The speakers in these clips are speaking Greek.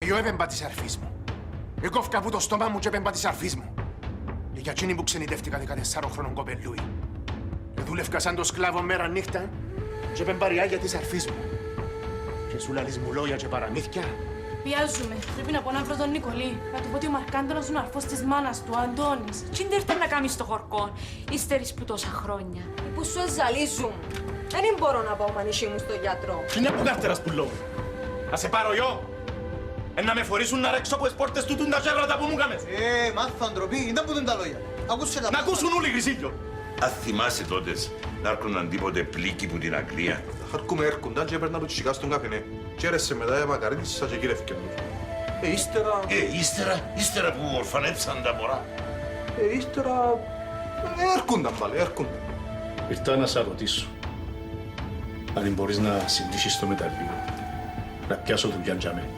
Εγώ έπαιμπα της αρφής μου. Εκόφκα από το στόμα μου και έπαιμπα της αρφής μου. Για εκείνη που ξενιτεύτηκα 14 χρόνων κοπελούι. Δούλευκα σαν το σκλάβο μέρα νύχτα και έπαιμπα ριάγια της αρφής μου. Και σου λαλείς μου λόγια και παραμύθια. Πιάζουμε. Πρέπει να πω να βρω τον Νικολή. Να του πω ότι ο Μαρκάντονας είναι ο αρφός της μάνας του, ο Αντώνης. Τι είναι έρθει να κάνεις το χορκό, ύστερης που τόσα χρόνια. Που σου εζαλίζουν. Δεν μπορώ να πάω μανίσι μου στον γιατρό. Τι είναι που κάρτερας που λόγω. Να σε πάρω εγώ. Να με φορήσουν να ρέξω από τις πόρτες του τα γεύρατα που μου έκαμες. Μάθα ντροπή, δεν πούν τα λόγια. Ακούσε τα. Να ακούσουν όλοι Χρυσίλιο. Αν θυμάσαι τότε να έρχονταν τίποτε πλήκοι που την Αγγλία. Χαρκούμε έρχονταν και έπαιρνα το τσικά στον καφενέ. Και έρεσε μετά η μακαρίτησα και γύρευκε. Ύστερα που ορφανέψαν τα μωρά. Ύστερα έρχονταν πάλι, έρχονταν. Ήρθα να σε ρωτήσω αν μπορείς να συντήσεις το μεταλλείο, να πιάσω δουλειά για μένα.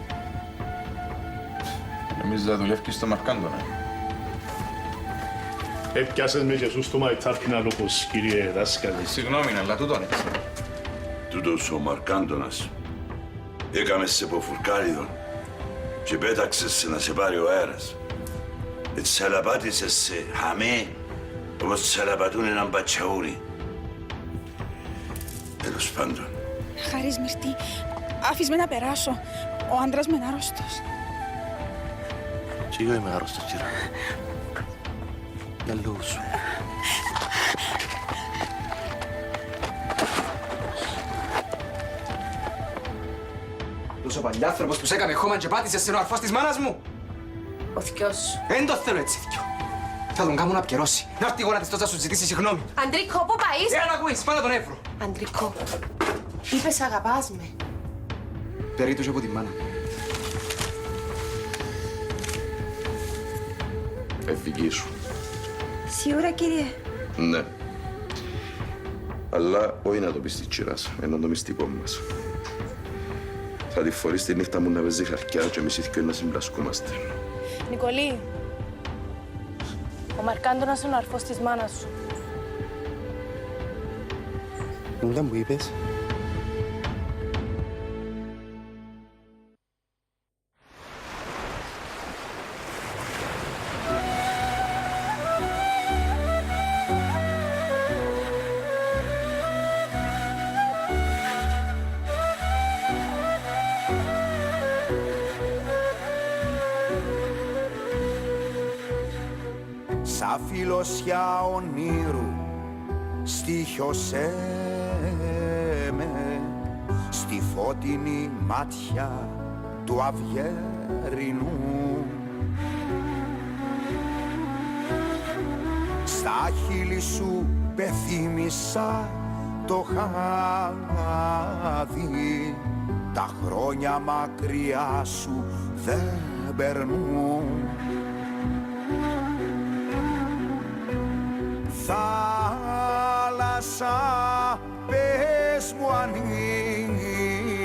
Εμείς θα δουλεύεις στο Μαρκάντονα. Έπιασες με και σου στο μαϊτάρκινα λόγος, κύριε δάσκαλε. Συγγνώμη, αλλά τούτον έτσι. Τούτος ο Μαρκάντονας έκαμε σε ποφουρκάριδον και πέταξε σε να σε πάρει ο αέρας. Έτσι σαλαπάτησε σε χαμέ, όπως σαλαπατούν έναν πατσαούρι. Τέλος πάντων. Χάρης Μυρτή, άφης με να περάσω. Ο άντρας με είναι άρρωστος. Και εγώ είμαι άρρωστος, κύρα. Για λόγους σου. Τόσο παλιάνθρωπος που σ' έκανε χώμα και πάτησες σε ο αρφός της μάνας μου. Ο θκιός σου. Εν το θέλω έτσι θκιο. Θα τον κάνω να πιερώσει. Να έρθει η γόνα της τόσο να σου ζητήσει συγγνώμη. Αντρίκο, πού πάεις? Να ακούεις, πάνω τον Εύρο. Αντρίκο, είπες αγαπάς με. Περίτω από τη μάνα. Δική σου. Σίγουρα, κύριε. Ναι. Αλλά όχι να το πεις της τσιράς, ενώ το μυστικό μας. Θα τη φορείς τη νύχτα μου να παίζει χαρτιά και εμείς οι δυο να συμπλασκούμαστε. Νικολή, ο Μαρκάντονας είναι ο αρφός της μάνας σου. Δεν μου είπες. Σαν φιλοσιά ονείρου στοίχιωσέ με στη φώτεινη μάτια του αυγερινού. Στα χείλη σου πεθύμησα το χάδι, τα χρόνια μακριά σου δεν περνούν. Θάλασσα, πες μου αν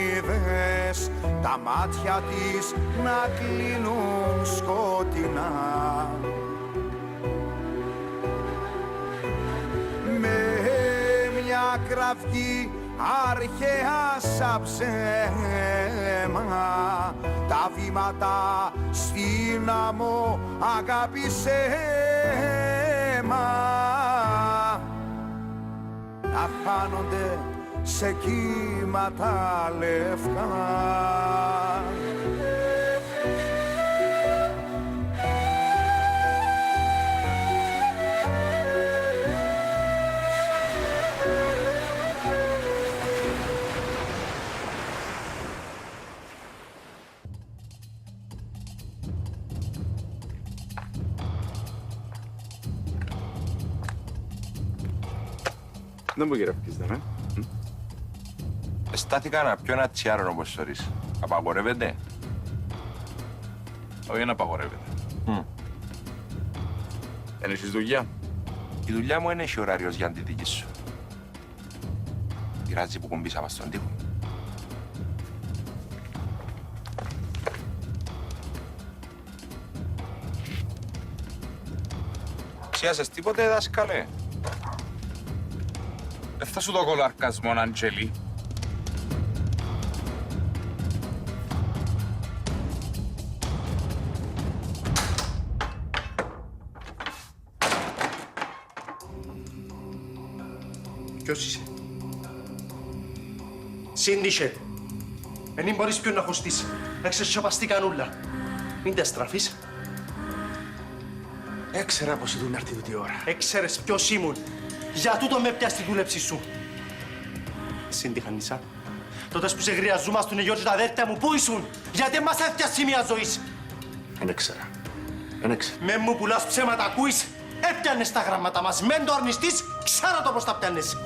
είδες τα μάτια της να κλείνουν σκοτεινά. Με μια κραυγή αρχαία σαν ψέμα τα βήματα στην άμμο αγάπησέ να χάνονται σε κύματα λευκά. Δεν μου γυρεύκεις, δε με. Στάθηκα να πιω ένα τσιάρο όπως θωρείς. Απαγορεύεται? Όχι, δεν απαγορεύεται. Εν έχεις δουλειά? Η δουλειά μου είναι έχει ωραριος για τη δική σου. Πειράζει που κουμπίσα μας στον τοίχο. Ξιάσες τίποτε, δάσκαλε? Δεν θα σου δω κολαρκασμόν, Αντζέλη. Ποιος είσαι? Σύνδυσε. Εν μπορείς ποιον να χωστείς. Εξεσιωπαστήκαν ούλα. Μην τα στραφείς. Έξερα πως ήρθουν να έρθει τούτη ώρα. Έξερες ποιος ήμουν. Για τούτο με πιάσει τη δούλεψη σου. Σύντυχανίσα. Τότε που σε γριαζούμαστον οι Γιώργοι τα αδέρφια μου, πού ήσουν. Γιατί μας έφτιασε σημεία ζωής. Εν έξερα. Εν έξερα. Με μου πουλάς ψέματα, ακούεις. Έπιανες τα γράμματα μας. Μεν το αρνηστείς, ξέρω το πώς τα πιάνες.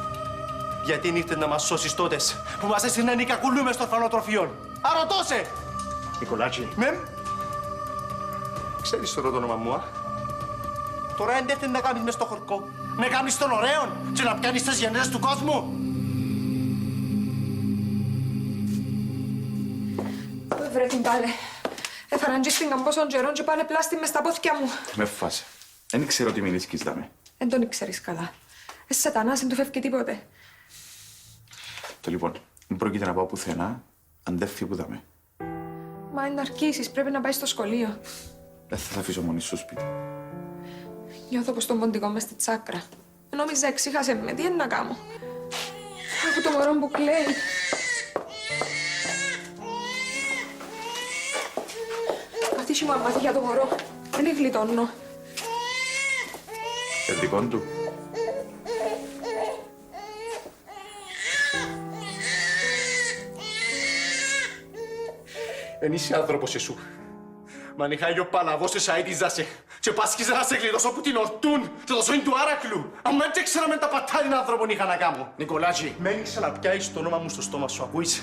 Γιατί ήρθες να μας σώσεις τότες που μας έσυρναν οι κακουλοί μες των φανοτροφιών. Αρωτώσε. Νικολάκη. Ξέρεις τώρα το όνομα μου, α. Τώρα εντεύθυνε να κάνεις μες στο χορκό. Να κάνεις τον ωραίον και να πιάνεις τις γενναίες του κόσμου. Βρε την πάλε. Έφαραν και στην καμπόσον καιρόν και πάλε πλάστη μες στα πόθηκια μου. Με φάσε. Δεν ξέρω τι μηνίσκεις δάμε. Εν τον ήξερες καλά. Σατανάς, εν του φεύγει τίποτε. Το λοιπόν, δεν πρόκειται να πάω πουθενά αν δεν φύγει που δάμε. Μα είναι να αρκίσεις, πρέπει να πάει στο σχολείο. Δεν θα αφήσω μόνη σου σπίτι. Νιώθω πως τον ποντικό μες στη τσάκρα. Νόμιζα εξήχασε με, τι είναι να κάνω. Άκου το μωρό που κλαίει. Πατήσει μου αμάθη για το μωρό. Δεν γλιτώνω. Δικών του. Εν είσαι άνθρωπος εσού. Μα αν είχα ο παλαβός εσαΐτιζα σε και πάσχιζε να σε γλιτώσω που την ορτούν και το σώιν του άρακλου. Αν δεν ξέραμε τα πατάριν άνθρωπον είχα να κάνω. Νικολάκη. Μένει ξαναπιάσεις το όνομα μου στο στόμα σου, ακούεις.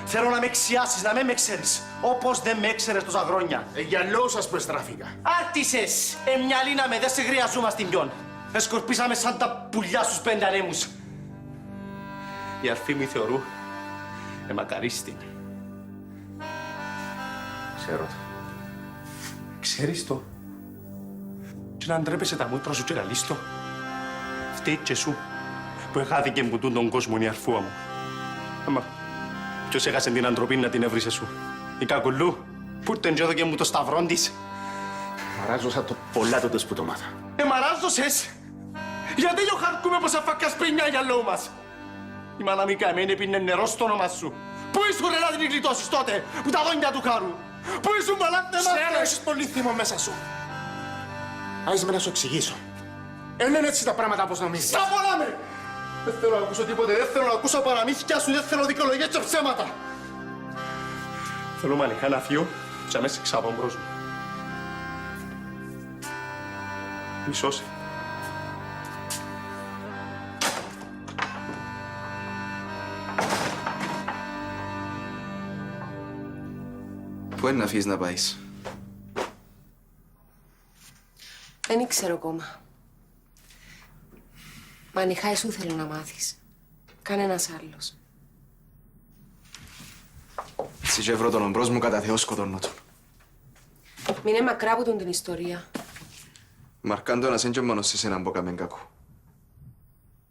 Θέλω να με εξιάσεις, να με ξέρεις. Όπως δεν με έξερες τόσα χρόνια. Για λόγους σας που εστράφηκα. Άρτησες! Μια λύναμε, δεν σε χρειαζόμαστε ποιον. Εσκορπίσαμε σαν τα πουλιά στους 5 ανέμους. Η αρφή μου η Θεορού εμακαρίστη. Ξέρω το. Ξέρεις το. Και να ντρέπεσαι τα μούτρα σου και να λύσεις το. Φταίει και σου που εχάθηκε που τον κόσμο η αρφούα μου. Αμα, ποιος έχασε την ανθρωπίνη να την έβρισε σου. Η κακουλού που ήρθεν και έδωκε μου το σταυρόν της. Μαράζωσα το πολλά τότε που το μάθα. Μαράζωσες! Γιατί ο χαρκούμε πως αφακάς πίνια για λόγω μας. Η μάνα μη καμένη πίνε νερό στο όνομα σου. Πού ήσουν να την γλιτώσεις τότε που τα δόντια του χάρου. Πού ήσουν μαλάτε μας. Ξέρω, έχεις πολύ θύμο μέσα σου. Άισε με να σου εξηγήσω. Είναι έτσι τα πράγματα όπως νομίζεις. Σταυράμε! Δεν θέλω να ακούσω τίποτε, δεν θέλω να ακούσω παραμύθια σου, δεν θέλω δικαιολογίες και ψέματα. Θέλω μανιχά να φύγω και αμέσως ξάπω μπρος μου. Μισώσε. Πού είναι να φύγεις να πάεις. Δεν ξέρω ακόμα. Μα αν είχα σου θέλω να μάθεις. Κανένας άλλος. Έτσι και βρω τον ομπρός μου κατά Θεό σκοτώνω τον. Μην είναι μακρά από τον την ιστορία. Μαρκάντωνας είναι και μόνος σε σένα που έκαμε κακού.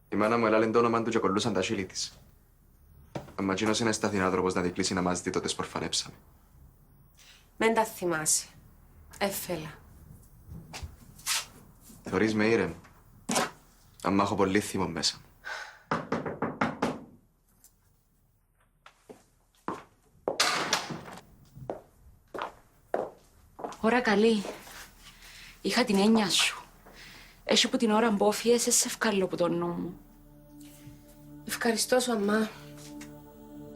Η μάνα μου έλαλε το όνομα του και κολλούσαν τα χείλη της. Αμα εκείνος είναι σταθινάδροπος να δικλείσει να μας δει τότε σπορφανέψαμε. Μεν τα θυμάσαι. Έφελα. Θωρείς με ήρεμο. Αμα έχω πολύ θύμο μέσα μου. Ώρα καλή. Είχα την έννοια σου. Έχει που την ώρα που όφιεσαι σε ευκάλλω από τον νου μου. Ευχαριστώ σου, αμά.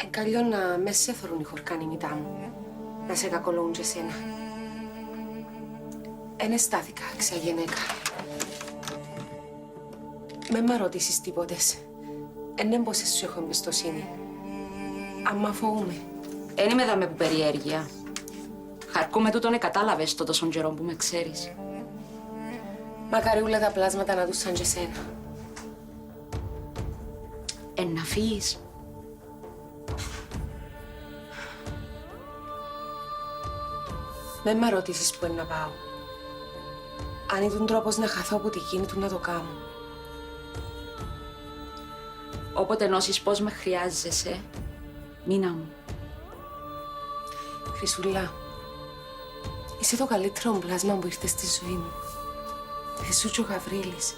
Καλό να με σε θωρούν οι χορκάνοι μητά μου. Να σε κακολογούν και σένα. Εν αισθάθηκα ξαγενέκα. Με μ' ρωτήσεις τίποτες. Εν έμποσες σου έχω εμπιστοσύνη. Αμά φοβούμαι. Εν είμαι δάμε που περιέργεια. Χαρκούμε τούτον εκατάλαβες το τόσον καιρό που με ξέρεις. Μακαριούλα τα πλάσματα να τους σαν και σένα. Εν να φύγεις. Με μ' ρωτήσεις που είναι να πάω. Αν ήταν τρόπος να χαθώ από τη γη του να το κάνω. Όποτε νόσεις πώς με χρειάζεσαι, μήνα μου. Χρυσούλα, είσαι το καλύτερο πλάσμα που ήρθε στη ζωή μου. Εσύ και ο Γαβρίλης.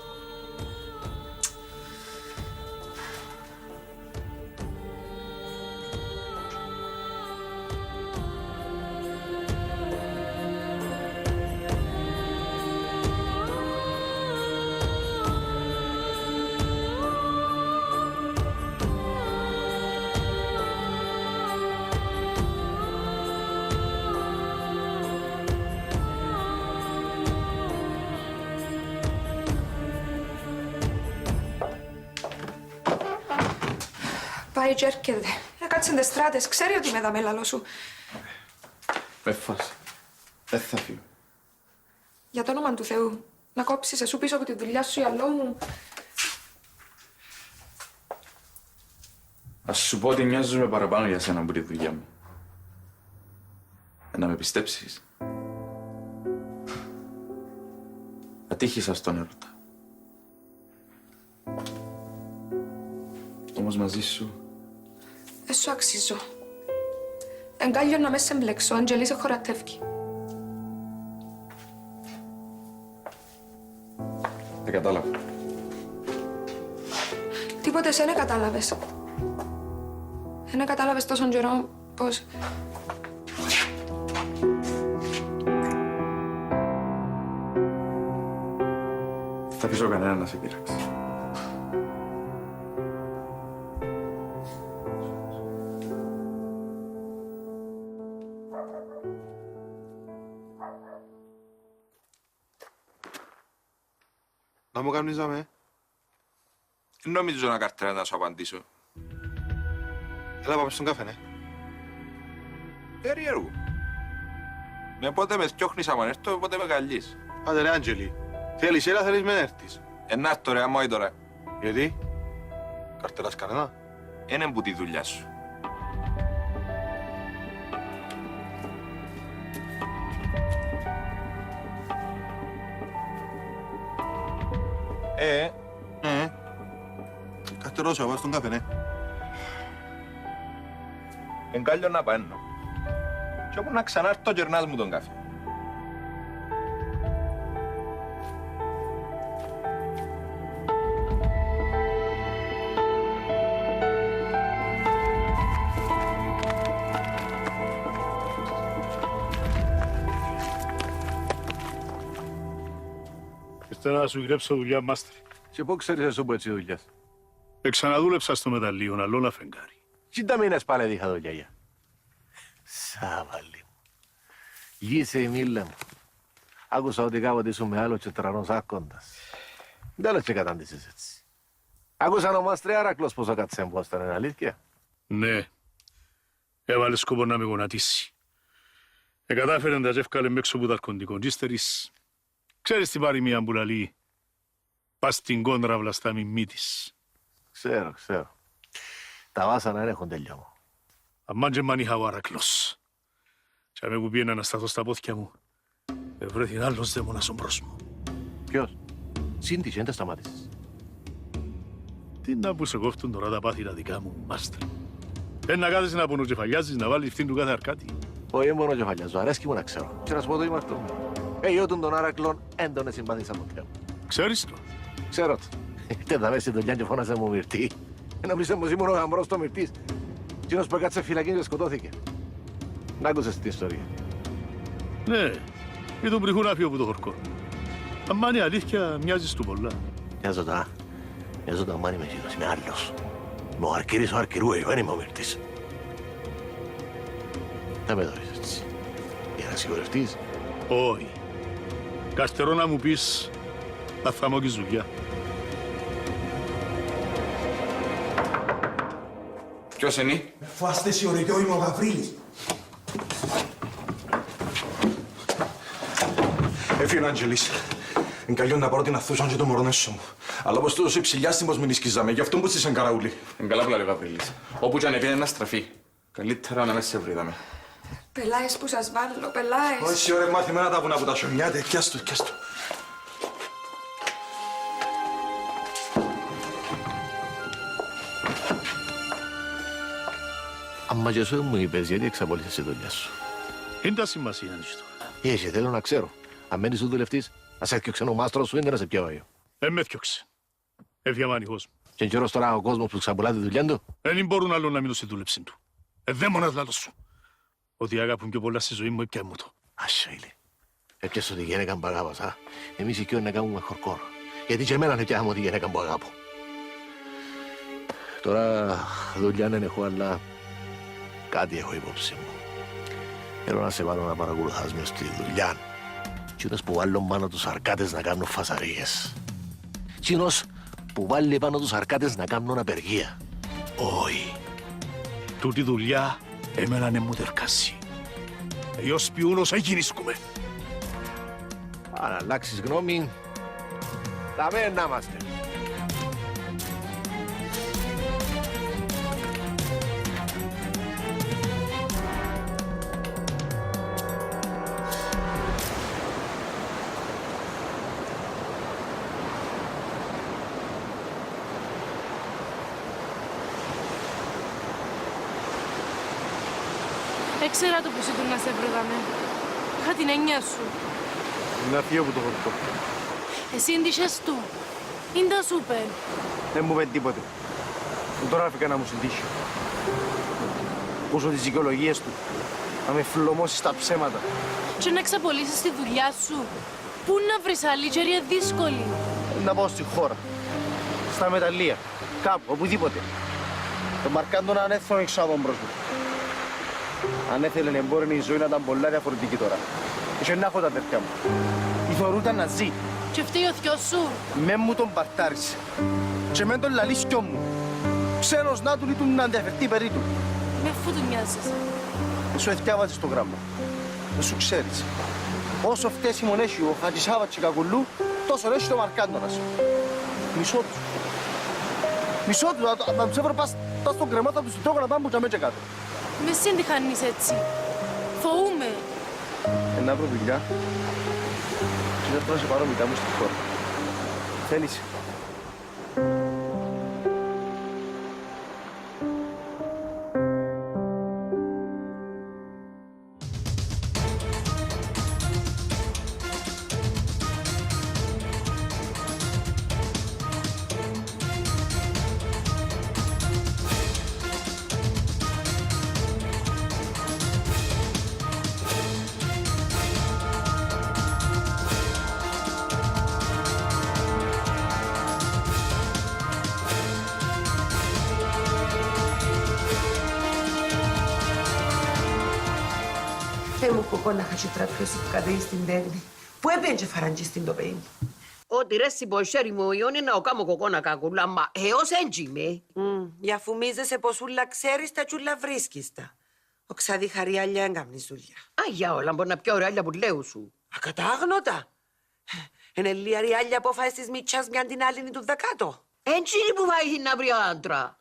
πάει και έρχεται. Έκατσε τις στράτες, ξέρει ότι με δαμε λαλό σου. Με φάση. Δεν θα φύγω. Για το όνομα του Θεού, να κόψεις εσύ πίσω από τη δουλειά σου, άλλο μου. Ας σου πω ότι νοιάζομαι παραπάνω για σένα από τη δουλειά μου. Να με πιστέψεις. Ατύχησα στον έρωτα. Όμως μαζί σου... Δεν σου αξίζω. Εγκάλλιο να με σε μπλέξω, ο Αντζελής σε χωρατεύει. Δεν κατάλαβα. Τίποτε σε δεν κατάλαβες. Δεν κατάλαβες τόσον καιρό πως... Θα αφήσω κανένα να σε πειράξει. Να μου κάνεις δάμε. Νομίζω να καρτέρα να σου απαντήσω. Έλα πάμε στον καφέ, ναι. Περίεργο. Με πότε με θκιόχνεις άμα έρθω, πότε με καλείς. Άντε ρε Άντζελη, θέλεις έλα, θέλεις με να έρθεις. Να έρθω ρε, αμόη τώρα. Γιατί, καρτεράς κανένα. Είναι που τη δουλειά σου. Καρτερός, πάμε στον καφέ, ναι. Εγκάλλιο να παίρνω. Και όπου να ξανάρθω, γερνάς μου τον καφέ. Ήρθε να σου γρέψω δουλειά, μάστερ. Και πού ξέρεις εσύ που έτσι δουλειάς. Ξαναδούλεψα στο μεταλλείο, άλλο να φεγγάρι. Κοίτα μήνες πάλι είχα δουλειά για. Σάβαλη μου. Γύσε η μίλα μου. Άκουσα ότι κάποτε ήσουν με άλλο τσετρανός άκοντας. Δεν λες και κατάντησες έτσι. Άκουσα ο Μάστρε Άρακλος πως ο Κατσέμπος ήταν, είναι αλήθεια. Ναι. Έβαλε σκοπό να με γονατίσει. Κατάφερε να τζεύκαλε με έξω από το αρκοντικό. Κι ύστερης, ξέρεις τι πάρει μια μπουλαλή. Πας στην κόντρα βλαστά μη της. Ξέρω. Τα βάσανα δεν έχουν τελειώμα. Αμάν και μαν είχα ο Άρακλος. Και αμέ που πήγαινα να σταθώ στα πόθηκια μου, βρέθην άλλος δαίμονας ομπρός μου. Ποιος? Σύντησε, δεν τα σταμάτησες. Τι να που σε κόφτουν τώρα τα πάθη τα δικά μου, μάστερ. Να κάθεσαι να πονοκεφαλιάζεις, να βάλεις φτύν του κάθε αρκάτη. Όχι μόνο κεφαλιάζω, αρέσκει μου να ξέρω. Και να σου πω το ήμαρτο μου. Γιώτουν τον Άρακλον έντονες συμπαθείς από ποτέ μου. Ξέρεις το. Ξέρω το. Είτε θα μέσα στη δουλειά και φώναζε μου Μυρτή. Νομίζε μου ήμουν ο γαμπρός του Μυρτής. Εκείνος που έκατσε φυλακή και σκοτώθηκε. Να άκουσες την ιστορία. Ναι, ή τον πριχούν άφιο από το χορκό. Αμάν είναι αλήθεια, μοιάζεις του πολλά. Μοιάζω το αμάν είμαι εκείνος, είμαι άλλος. Είμαι ο Αρκυρής ο Αρκυρούι, δεν είμαι ο Μυρτής. Δεν με δώσεις έτσι. Για να σιγουρευτείς. Όχι. Καρτερώ να μου πεις, θα φαμώ και δουλειά. Ποιος είναι? Φάστε σε ωρεγιό, είμαι ο Γαβρίλης. Έφυγε ο Άντζελης. Είναι καλό να πάρω την αθούσαν και το μωρό έσω μου. Αλλά όπως τούτος η ψηλιά στην πως μην ισκίζαμε, γι' αυτό που τσίσαν καραούλη. Είναι καλά που λέει ο Γαβρίλης. Όπου και αν επίνε να στραφεί. Καλύτερα να με σε βρίδαμε. Πελάες που σας βάλω, πελάες. Όχι ωραία μάθημένα τα βουνά που τα σιωνιάτε. Κιάς του. Αμα και σου μου είπες γιατί εξαπολύσες τη δουλειά σου. Είναι τα σημασία, ανήστο. Είχε, θέλω να ξέρω. Αν μένεις του δουλευτής, να σε έφτιαξε ο μάστρος σου είναι να σε πιέω. Με έφτιαξε. Έφυγε μανιχός μου. Και εν καιρός τώρα ο κόσμος που ξαπολά τη δουλειά του. Δεν μπορούν άλλο να μείνω στη δούλεψη του. Δαίμονας λάθος σου. Ότι αγάπουν πιο πολλά στη ζωή μου, έπια μου το. Άσο είναι. Έπιασε ότι γένεκαν που αγάπας, α. Εμείς οι κοιόν να κάνουμε χορκόρο. Γιατί και εμένα έπιαμε ότι γένεκαν που αγάπω. Τώρα δουλειά δεν έχω, αλλά κάτι έχω υπόψη μου. Θέλω να σε βάλω να παρακολουθάς με στη δουλειά. Κοινός που βάλουν πάνω τους αρκάτες να κάνουν φασαρίες. Κοινός που βάλει πάνω τους αρκάτες να κάνουν απεργία. Όχι. Τούτη δουλειά εμένα ναι μου τερκάσει. Ως πιούνος έγινισκουμε. Αν αλλάξεις γνώμη, θα μένει να είμαστε. Έξερα το πως ήθελα να σε βρήκαμε. Είχα την έννοια σου. Να φύγω από το χορκό. Εσύ έντυχες του. Είναι τα σούπερ. Δεν μου είπε τίποτε. Και τώρα έφυγα να μου συντύχει. Πόσο τις δικαιολογίες του. Να με φλωμώσει στα ψέματα. Και να ξαπολύσεις τη δουλειά σου. Πού να βρεις άλλη και είναι δύσκολη. Να πάω στη χώρα. Στα μεταλλεία. Κάπου, οπουδήποτε. Το Μαρκάντονα αν έθελε έξω από τον πρόσωπο. Αν έθελε εμπόρνη η ζωή να ήταν πολλά διαφορετική τώρα. Και να έχω τα αδερφιά μου. Ηθωρούταν να ζει. Και φταίει ο θειός σου. Με μου τον παρτάρισε. Και με τον λαλίσκιο μου. Ξένος να του λειτούν να ενδιαφερθεί περί του. Με φού του μοιάζεις. Δεν σου εθιάβαζες το γράμμα. Δεν σου ξέρεις. Όσο φταίσιμον έχει ο Χατζησάβα Τσικακουλού, τόσο έχει το Μαρκάντονας. Μισό του. Μισό του, να τους έβρω πας στον κρεμά, θα τους τρώγω να πάμε και κάτω. Με συντυχάνεις έτσι. Φοούμαι. Να βρω δουλειά και δεν θέλω να σε πάρω μετά μου στη χώρα. Θέλεις. Μου κοκόνα χατσιτρατρέσει που κατέει στην τέχνη. Πού έπαιζε φαραντζή στην τοπέη. Ότι ρε συμποσέρι μου ιόνι να οκάμω κοκόνα κακούλα, μα έως έντζιμε. Για φουμίζεσαι πως ούλα ξέρεις τα τσούλα βρίσκεις τα. Ο ξαδί χαριάλια έγκαμνης δουλειά. Για όλα, μπορεί να πιω ρεάλια που λέω σου. Ακατάγνωτα. Είναι λίγα ριάλια που φάες της μίτσας μιαν την άλλη του δεκάτο. Έντζινη που πάει να βρει άντρα.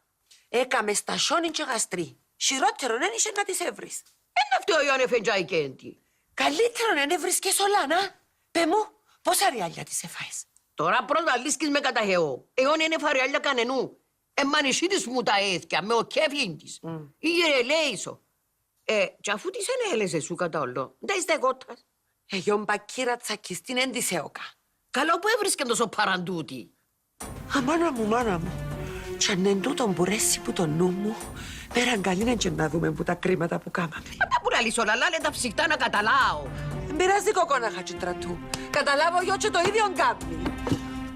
Έκαμε στασιόνι και γαστρί. Χειρότερον δεν είσαι να τις έβρεις. Ένα αυτό ο Ιωάννη φεντζάει κέντη. Καλύτερον δεν έβρισκες όλα, να. Πε μου, πόσα ριάλια τις έφαες. Τώρα πρώτα λύσκεις με καταχαιώ. Εγώ είναι φαρεάλια κανενού. Εμμανισί της μου τα έθκια, με ο κέφιν της. Ήγερε λέισο. Και αφού της ενέλεσαι σου κατά όλο, δεν είστε κότας. Εγώ μπακύρα τσακιστήν εν της έωκα. Καλό που έβρισκε τόσο παραντούτη. Μάνα μου. Κι αν εν τούτον που ρέσει που το νου μου, πέραν καλή και να δούμε που τα κρίματα που κάμαμε. Τα που λαλείς όλα, λάλε τα ψυχτά να καταλάω. Δεν πειράζει κοκόνα χατσιτρατού. Καταλάβω εγώ και το ίδιο γκάπνι.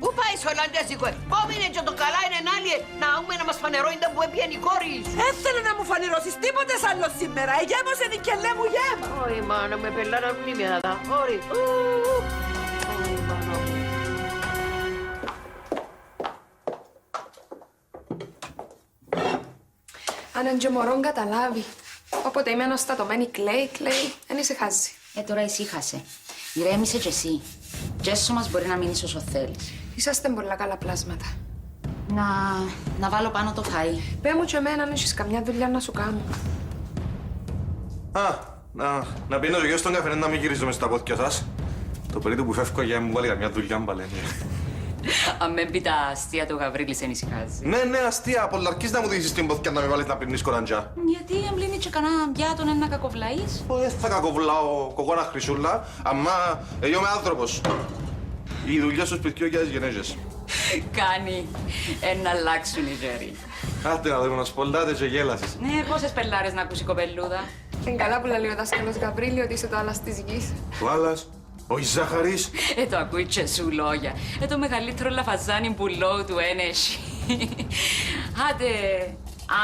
Πού πάει στο Ολλανδέζικο, πόμινε και το καλά είναι άλλη, να ούμε να μας φανερώνει που έπιεν η κόρη σου. Έθελε να μου φανερώσεις τίποτε άλλο σήμερα, εγέμωσε νικελέ μου γέμ. Όχι μάνα, με πελάρα μνήμια, όρι. Αν εν και μωρόν καταλάβει. Όποτε είμαι αναστατωμένη κλαίει, δεν ησυχάζει. Τώρα ησύχασε. Ηρέμησε κι εσύ. Κι έσω μας μπορεί να μείνεις όσο θέλεις. Είσαστε πολλά καλά πλάσματα. Να βάλω πάνω το φαΐ. Πέ μου και εμένα αν έχεις καμιά δουλειά να σου κάνω. Να πίνω ο γιος στον καφέ να μην γυρίζω μες στα πόδια σας. Το περίπου που φεύγω για να μου βάλει καμιά δουλειά μπαλένια. Αν με πει τα αστεία του Γαβρίλης εν ησυχάζει. Ναι, αστεία. Πολλαρκείς να μου δείξεις την πόδια να με βάλεις να πίνεις κοραντζά. Γιατί εμπλύνει και κανένα πιάτον να κακοβλαείς. Δεν θα κακοβλάω κοκόνα χρυσούλα, αμά εγώ είμαι άνθρωπος. Η δουλειά στο σπιτιό για τις γενέζες. Κάνει να αλλάξουν οι ζέροι. Άντε να δούμε να σπολάτε και γέλασες. Ναι, πόσες πελάρες να ακούσει η κοπελούδα. Είναι καλά που λέει ο δάσκαλος Γαβρίλη ότι είσαι το άλλας της γης. Το άλλας, ο Ζάχαρης. Το ακούει και σου λόγια. Το μεγαλύτερο λαφαζάνι πουλό του ένεση. Άντε,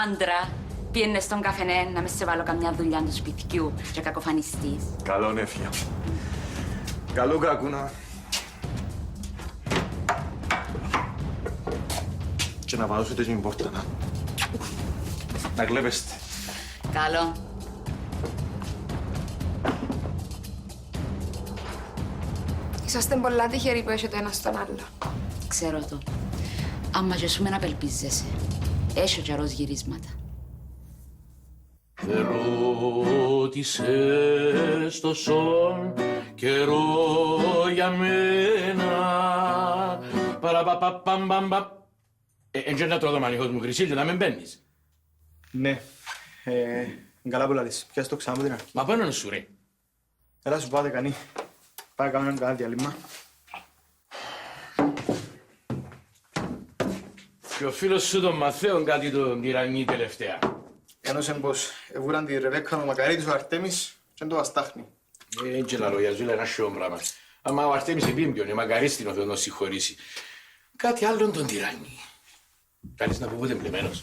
άντρα, πιένε στον καφενέ να με σε βάλω καμιά δουλειά του σπιτιού και κακοφανιστείς. Καλό νέφια. Καλό κακούνα. Και να βάζω την πόρτα, να κλέπεστε. Καλό. Είσαστε πολλά τυχεροί που έχετε ένα στον άλλο. Ξέρω το. Άμα και σου με να απελπίζεσαι. Έχει ο καιρός γυρίσματα. Ρώτησες τόσον καιρό για μένα. Παραπαπαπαμπαμπαπ. Εν να τρώω το μανιχό μου, Χρυσίλ, να μην μπαίνεις. Ναι. Καλά που λαλείς. Πιάσ' το ξανά από την αρχή. Μα πάνω σου ρε. Έλα σου πάτε κανεί. Πάει κάνουμε ένα καλά διαλύμα. Και ο φίλος σου τον Μαθαίον κάτι τον τυραννεί τελευταία. Ένωσαν πως εβούραν τη Ρεβέκκα ο Μακαρίτης ο Αρτέμις και το αστάχνει. Και λαλό για ζούλα ένα σιόν πράγμα. Άμα ο Αρτέμις επίμπιον, η Μακαρίστην ο Θεός να συγχωρήσει. Κάτι άλλον τον τυραννεί. Κάνεις να πω πότε εμπλεμένος.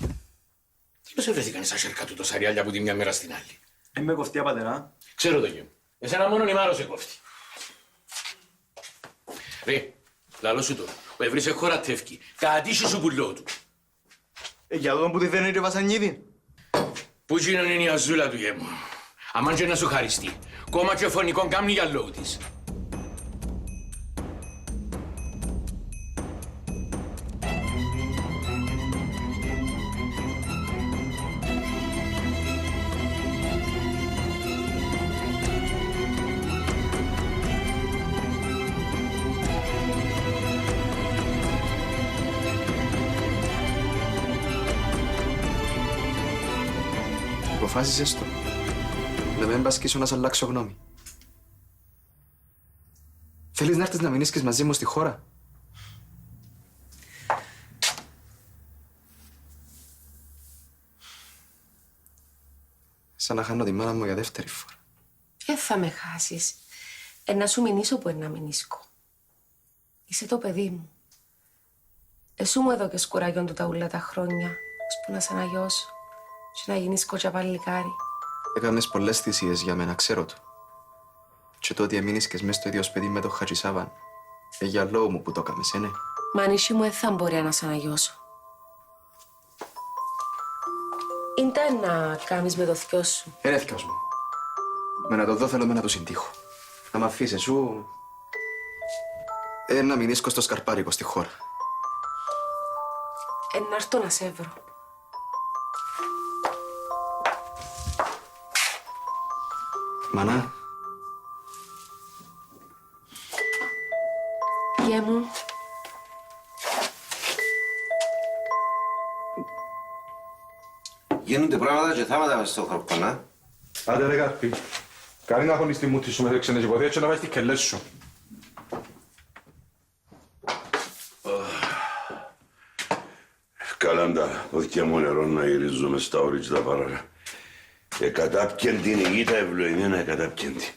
Πώς ευρέθηκαν στα σέρκα του τόσα ριάλια από τη μια μέρα στην άλλη. Με κοφτεί απατερά. Ξέρω το γιο. Εσένα μόνον η Μάρο σε κόφτει. Ρε, λαλό σου το. Ο Ευρύς εχωρατεύκει. Κατήσου σου πουλό του. Για τον που τη δεν είναι και βασανίδι. Πού γίνον είναι η αζούλα του γέμου. Αμάν και να σου χαριστεί. Κόμμα και φωνικών κάμνει για λόγου της. Αποφάσισες το. Να μην πασκήσω να σ' αλλάξω γνώμη. Θέλεις να έρθεις να μείνεις μαζί μου στη χώρα. Σαν να χάνω τη μάνα μου για δεύτερη φορά. Δεν θα με χάσεις. Να σου μηνύσω που να μηνύσκω. Είσαι το παιδί μου. Εσού μου εδώ και σκουράγιον του τα ούλα τα χρόνια, ώσπου να σ' αναγιώσω και να γίνεις κότσια παλικάρι. Έκαμες πολλές θυσίες για μένα, ξέρω το. Και το ότι έμεινες και μες στο ίδιο σπίτι με τον Χατζησάβαν, για λόγο μου που το έκαμες, ναι. Μανίσι μου, δεν θα μπορεί να σ' αναγιώσω. Ήταν να κάνεις με το θκιό σου. Είναι θκιός μου. Με να το δω θέλω να το συντύχω. Να μ' αφήσεις σου... να μείνεις στο σκαρπάρικο στη χώρα. Να έρθω να σε βρω. Μανά. Γε μου. Γίνονται πράγματα και θάματα μες στο χορκονά. Άντε ρε Καρπή. Κάνει να χωνείς τη μούτη σου με ξένες υποθέσεις και να βάζεις τις κελές σου. Καλά τα πόθηκια μου νερό να γυρίζω μες στα όρη και τα παράρα. Κατάπιεν την ηγή τα ευλοημένα κατάπιεν την.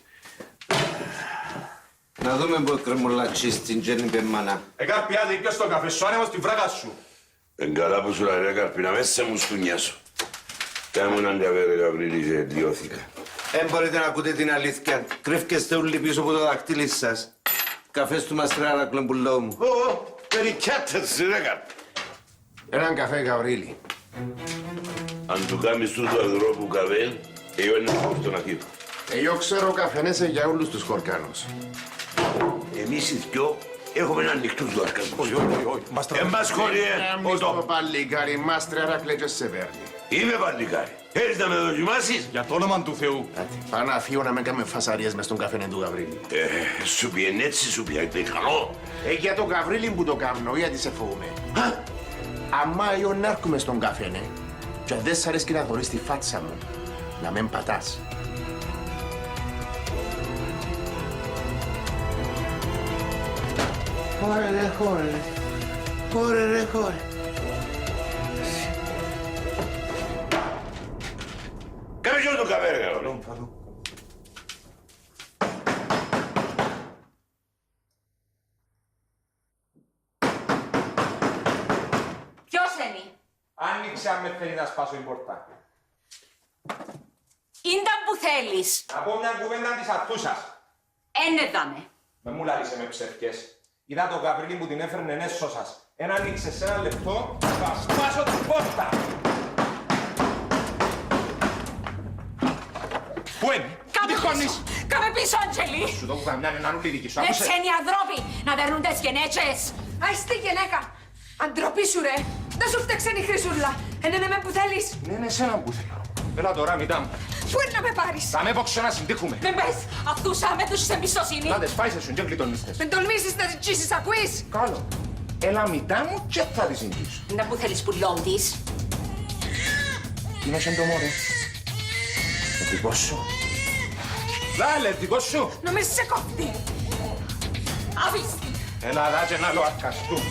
Να δούμε πως κρεμολάτσις την Τζέννη Πεμμανά. Καρπή, άντε ήπιας το καφέ σου, άνεμος την βράκα σου. Καλά που σου λέει, Καρπή, να μέσα μου στουνιά σου. Κάμουν να αντιαβέρε Γαβρίλη και διώθηκα. Δεν μπορείτε να ακούτε την αλήθεια. Κρύφκεστε όλοι πίσω από το δακτύλι σας. Καφές του Μαστράρα, κλεμπουλό μου. Περικιάτες, ρε Καρπή. Έναν καφέ, Γαβρίλη. Αν του κάνεις τούτο ανθρώπου καφέ, εγώ είναι αυτό να κύπω. Εγώ ξέρω καφενές για όλους τους χορκάνους. Εμείς οι δυο έχουμε έναν ανοιχτούς του αρκασμούς. Όχι. Εν μας χωρίε. Εμείς το παλικάρι, μάστρερα κλαίτσε σε παίρνει. Είμαι παλικάρι. Έρθεις να με δοκιμάσεις. Για το όνομα του Θεού. Πάνω αφήγω να με κάνουμε φασαρίες μες στον καφενέ του Γαβρίλη. Σου πιεν έτσι, σου πιεν καλό. Για το Γαβρίλη που το κάνω, γιατί σε φοβούμαι. Αμά εγώ να έρχομαι στον καφενέ και δεν σ' αρέσει να θωρείς τη φάτσα μου, να μεν πατάς. Χώρε ρε, χώρε. Χώρε ρε, χώρε. Κάμε και το καφέ, ρε Γαβρίλη. Ποιος είναι? Άνοιξε αν με θέλει να σπάσω την πόρτα. Ήνταν που θέλεις. Να πω μια κουβέντα της ατούσας. Ένεδαμε. Με μου λάρισε με ψευκές. Είδα τον Γαβρίλη που την έφερνε έσω σας. Εν άνοιξε σε ένα λεπτό, θα σπάσω την πόρτα. Πού είναι? Κάμε πίσω, Άντζελη! Σου δώκω καμιά έναν ούλη δική σου. Έτσι Άκουσε. είναι οι ανθρώποι να δερνούν τις γενέτσες. Άι στη γυναίκα. Αντροπή σου ρε. Δεν σου φταίξε η χρυσούλα. Είναι με που θέλεις. Ναι, εσένα που θέλω. Έλα τώρα, μητά μου. Πού είναι να με πάρεις. Θα με έποξε να συντύχουμε. Δεν πες, αυτούσα με τους εμπιστοσύνη. Λάδες, πάεις σου και γλιτονίστες. Δεν τολμήσεις να ζητήσεις, ακούεις. Καλό. Έλα, μητά μου και θα τη συντήσω. Να που θέλεις πουλόν της. Τι είναι το μωρέ. Δικό σου. Λάλε, δικό σου. Νομίζεις σε κόφτη. Αφήστε. Έλα, δάτσε να λοαρκαστούν.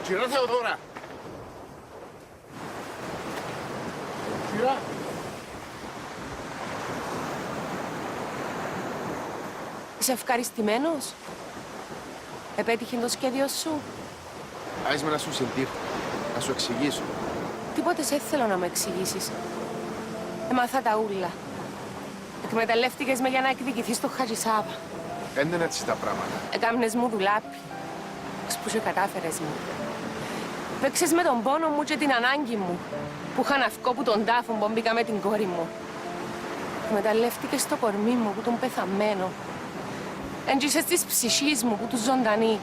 Κυρά Θεοδώρα. Κυρά. Είσαι ευχαριστημένος. Επέτυχε το σχέδιο σου. Άις με να σου συντύχω, να σου εξηγήσω. Τίποτε σε θέλω να με εξηγήσεις. Έμαθα τα ούλα. Εκμεταλλεύτηκες με για να εκδικηθείς το Χατζησάβα. Δεν είναι έτσι τα πράγματα. Έκαμνες μου δουλάπη. Που σε κατάφερες μου. Παίξες με τον πόνο μου και την ανάγκη μου. Που είχα να βγω που τον τάφο που μπήκα με την κόρη μου. Εκμεταλλεύτηκες το κορμί μου που τον πεθαμένο. Έντζησες της ψυχής μου που του ζωντανή.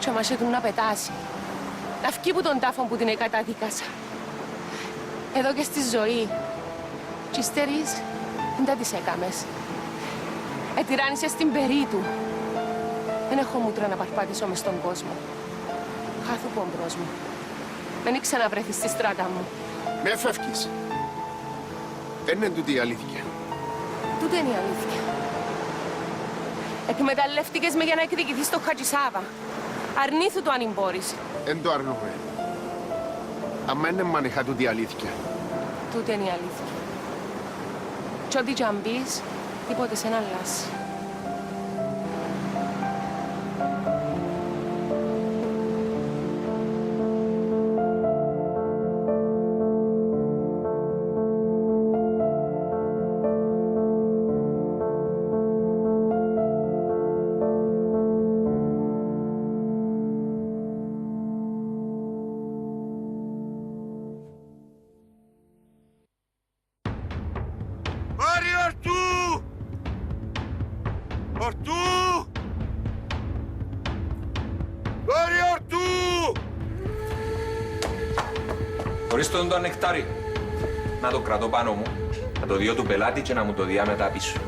Και αμάσαι του να πετάσει. Να βγει που τον τάφο που την εκαταδίκασα. Εδώ και στη ζωή. Κι ύστερης, δεν τα της έκαμες. Ετυράννησες την περί του. Δεν έχω μούτρα να παρπάτησω μες στον κόσμο. Χάθου πόμπρος μου. Μην ξαναβρέθεις στη στράτα μου. Με φεύγεις. Δεν είναι τούτη η αλήθεια. Τούτο είναι η αλήθεια. Εκμεταλλεύτηκες με για να εκδικηθείς το Χατζησάβα. Αρνήθου το αν μπορείς. Δεν το αρνούμε. Αμα είναι μανεχά τούτη η αλήθεια. Τούτο είναι η αλήθεια. Κι ό,τι κι αν πεις, τίποτε σε να αλλάσει. Χωρίς τον το ανεκτάρι. Να το κρατώ πάνω μου, να το διώ του πελάτη και να μου το διά μετά πίσω.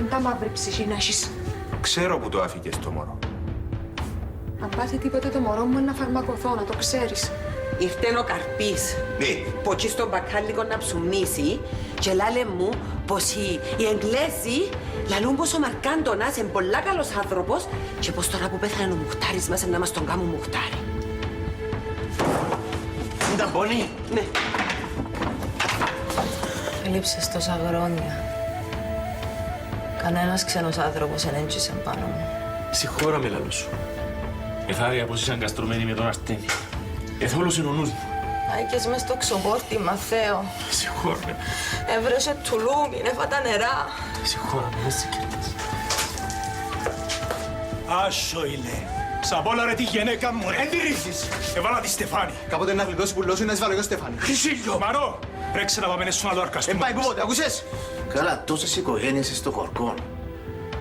Τα μαύρη ψυχή να έχεις. Ξέρω που το άφηκες το μωρό. Αν πάθει τίποτε το μωρό μου είναι να φαρμακοθώ, να το ξέρεις. Ήρθε ο Καρπής. Ναι. Ποτσί στον μπακάλικο να ψουμνήσει και λάλε μου πως οι Εγγλέζοι λαλούν πως ο Μαρκάντονας είναι πολλά καλός άνθρωπος και πως τώρα που πέθανε ο Μουχτάρης μας να μας τον κάνουν Μουχτάρη. Ήταν πόνοι. Ναι. Λείψες τόσα χρόνια. Κανένας ξένος άνθρωπος δεν έντυσε πάνω μου. Συγχώρα με λαλό σου. Εθάρια πως είσαι αγκαστρωμένη με τον ασθένη. Εθόλωσε ο νους μου. Άικες μες στο ξοπόρτι, Μαθαίο. Συγχώρα με. Έβρεσε τουλούμι, έφα τα νερά. Συγχώρα με, δεν σε κερδάς. Άσο είναι. Σαπόλα ρε τη γυναίκα μου, ρε. Εν τη ρίχνεις. Έβαλα τη Στεφάνη. Κάποτε να γλιτώσει πουλό σου να σβάλω εγώ Στεφάνη. Χρυσίλιο. Μαρό, ρέξε να πάμε στον άλλο αρκαστούμε. Πάει πούποτε, ακούσες. Καλά, τόσες οικογένειες στο χορκόν.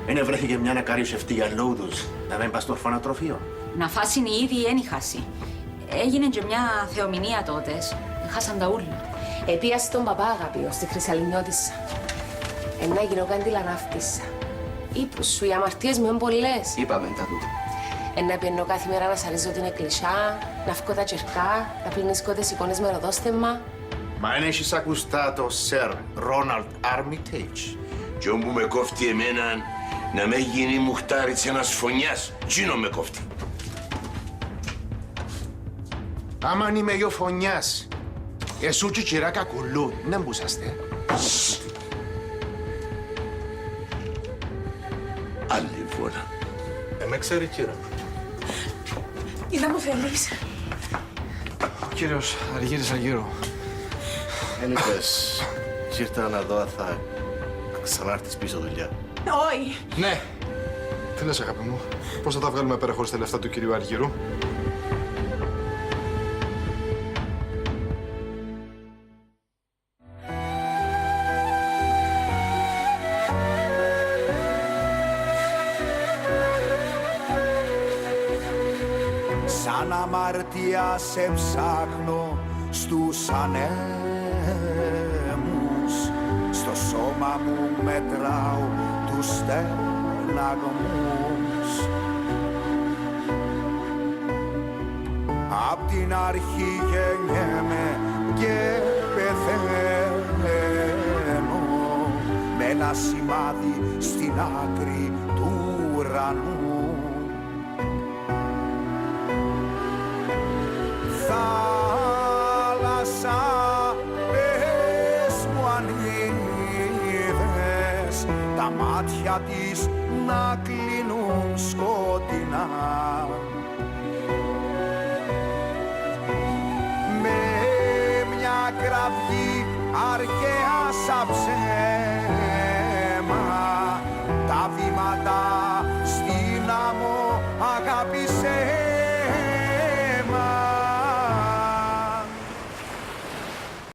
Δεν βρέθηκε μια να καριοσευτεί για λόγου τους να μην πας στο ορφανοτροφείο. Να φάσουν οι ίδιοι εν χάσει. Έγινε και μια θεομηνία τότε. Χάσαν τα ούλα. Επίασε τον παπά αγαπητό στη Χρυσαλινιώτισσα. Ένα γινόταν τη λανάφτισσα. Είπους σου, οι αμαρτίες μου είναι πολλές. Είπαμε τα τούτα. Ένα πιένω κάθε μέρα να σαρίζω την εκκλησιά, να φκώ τα τσερκά, να πλυνίσκω τις εικόνες με ροδόστεμα. Μα εν έχεις ακουστά το Σερ Ρόναλντ Άρμιτέιτζ. Κι όπου με κόφτει εμέναν να με γίνει μουχτάριτς ένας φωνιάς, τζίνο με κόφτει. Άμαν είμαι ο φωνιάς, εσού και κυρά κακουλού, να μπούσαστε. Άλλη φώνα. Με ξέρει κύρα. Είδα μου θέλεις. Κύριος Αργύρης Αργύρου. Εν είπες, ήρθα να δω αν θα ξανάρθεις πίσω δουλειά. Όχι. Ναι. Τι λες, αγάπη μου, πώς θα τα βγάλουμε πέρα χωρίς τα λεφτά του κυρίου Αργύρου? Σαν αμαρτία σε ψάχνω στους ανέμους, στο σώμα μου μετράω τους στεναγμούς. Απ' την αρχή γεννιέμαι και πεθαίνω με ένα σημάδι στην άκρη του ουρανού. Θάλασσα, πες μου αν είδες τα μάτια της να κλείνουν σκοτεινά. Με μια κραυγή αρχαία σαν ψέμα τα βήματα στην άμμο αγάπησε